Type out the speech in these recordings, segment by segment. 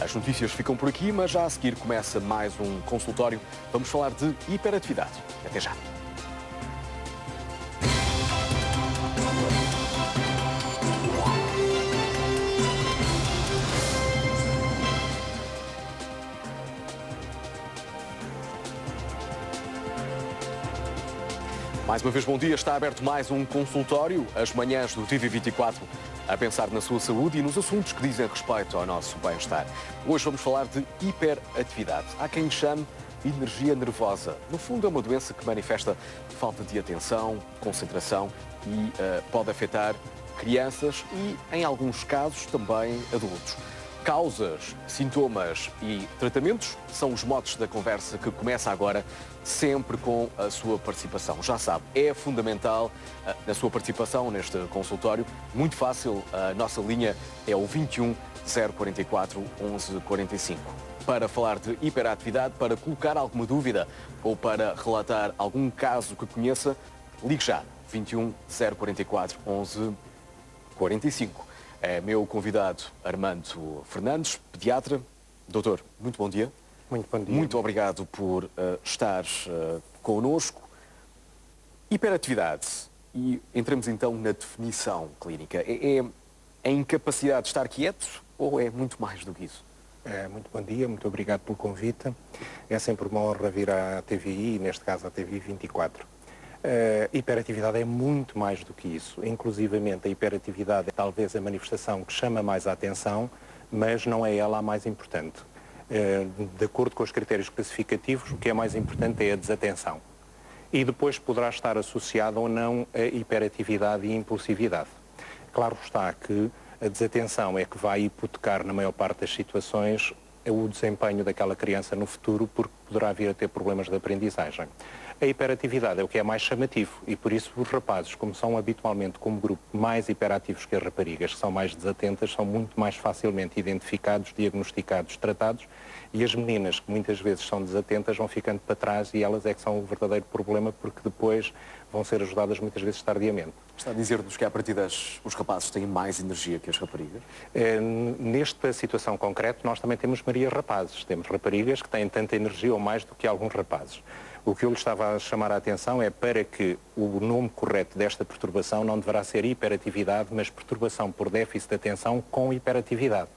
As notícias ficam por aqui, mas já a seguir começa mais um consultório. Vamos falar de hiperatividade. Até já. Mais uma vez, bom dia. Está aberto mais um consultório, as manhãs do TV24, a pensar na sua saúde e nos assuntos que dizem respeito ao nosso bem-estar. Hoje vamos falar de hiperatividade. Há quem chame de energia nervosa. No fundo, é uma doença que manifesta falta de atenção, concentração e pode afetar crianças e, em alguns casos, também adultos. Causas, sintomas e tratamentos são os motes da conversa que começa agora, sempre com a sua participação. Já sabe, é fundamental a sua participação neste consultório. Muito fácil, a nossa linha é o 21 044 11 45. Para falar de hiperatividade, para colocar alguma dúvida ou para relatar algum caso que conheça, ligue já, 21 044 11 45. É meu convidado Armando Fernandes, pediatra. Doutor, muito bom dia. Muito bom dia. Muito obrigado por estar connosco. Hiperatividade. E entramos então na definição clínica. É a incapacidade de estar quieto ou é muito mais do que isso? Muito bom dia, muito obrigado pelo convite. É sempre uma honra vir à TVI, neste caso à TVI 24. Hiperatividade é muito mais do que isso. Inclusivamente, a hiperatividade é talvez a manifestação que chama mais a atenção, mas não é ela a mais importante. De acordo com os critérios classificativos, o que é mais importante é a desatenção. E depois poderá estar associada ou não a hiperatividade e impulsividade. Claro está que a desatenção é que vai hipotecar, na maior parte das situações, o desempenho daquela criança no futuro, porque poderá vir a ter problemas de aprendizagem. A hiperatividade é o que é mais chamativo e, por isso, os rapazes, como são habitualmente como grupo mais hiperativos que as raparigas, que são mais desatentas, são muito mais facilmente identificados, diagnosticados, tratados, e as meninas, que muitas vezes são desatentas, vão ficando para trás e elas é que são o verdadeiro problema, porque depois vão ser ajudadas muitas vezes tardiamente. Está a dizer-nos que, a partir os rapazes têm mais energia que as raparigas? Nesta situação concreta, nós também temos Marias rapazes. Temos raparigas que têm tanta energia ou mais do que alguns rapazes. O que eu lhe estava a chamar a atenção é para que o nome correto desta perturbação não deverá ser hiperatividade, mas perturbação por déficit de atenção com hiperatividade.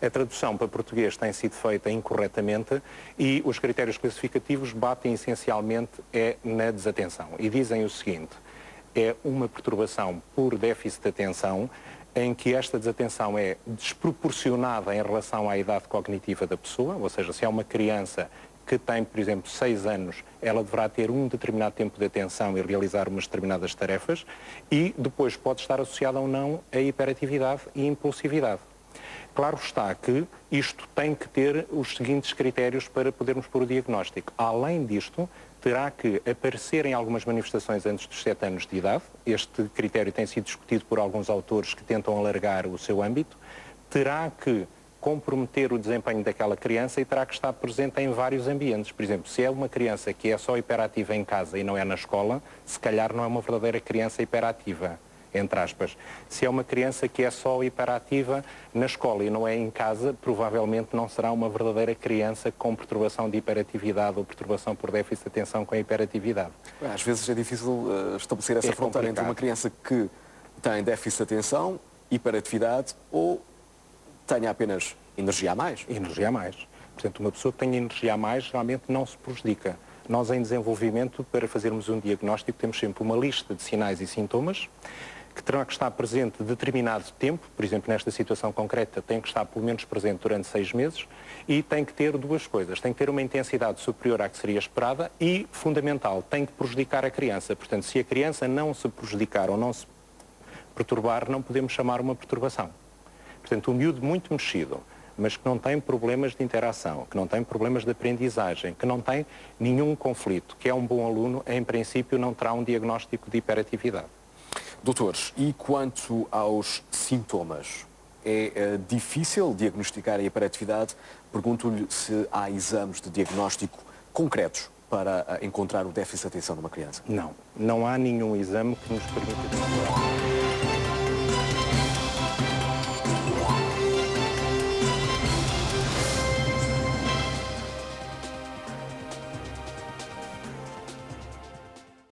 A tradução para português tem sido feita incorretamente e os critérios classificativos batem essencialmente na desatenção. E dizem o seguinte: é uma perturbação por déficit de atenção em que esta desatenção é desproporcionada em relação à idade cognitiva da pessoa, ou seja, se é uma criança que tem, por exemplo, 6 anos, ela deverá ter um determinado tempo de atenção e realizar umas determinadas tarefas, e depois pode estar associada ou não a hiperatividade e impulsividade. Claro está que isto tem que ter os seguintes critérios para podermos pôr o diagnóstico. Além disto, terá que aparecer em algumas manifestações antes dos 7 anos de idade. Este critério tem sido discutido por alguns autores que tentam alargar o seu âmbito. Terá que comprometer o desempenho daquela criança e terá que estar presente em vários ambientes. Por exemplo, se é uma criança que é só hiperativa em casa e não é na escola, se calhar não é uma verdadeira criança hiperativa, entre aspas. Se é uma criança que é só hiperativa na escola e não é em casa, provavelmente não será uma verdadeira criança com perturbação de hiperatividade ou perturbação por déficit de atenção com hiperatividade. Às vezes é difícil estabelecer essa fronteira entre uma criança que tem déficit de atenção, hiperatividade ou tenha apenas energia a mais. Energia a mais. Portanto, uma pessoa que tenha energia a mais geralmente não se prejudica. Nós, em desenvolvimento, para fazermos um diagnóstico, temos sempre uma lista de sinais e sintomas que terá que estar presente determinado tempo. Por exemplo, nesta situação concreta, tem que estar pelo menos presente durante 6 meses e tem que ter duas coisas. Tem que ter uma intensidade superior à que seria esperada e, fundamental, tem que prejudicar a criança. Portanto, se a criança não se prejudicar ou não se perturbar, não podemos chamar uma perturbação. Portanto, um miúdo muito mexido, mas que não tem problemas de interação, que não tem problemas de aprendizagem, que não tem nenhum conflito, que é um bom aluno, em princípio não terá um diagnóstico de hiperatividade. Doutores, e quanto aos sintomas? É difícil diagnosticar a hiperatividade? Pergunto-lhe se há exames de diagnóstico concretos para encontrar o déficit de atenção numa criança. Não há nenhum exame que nos permita dizer.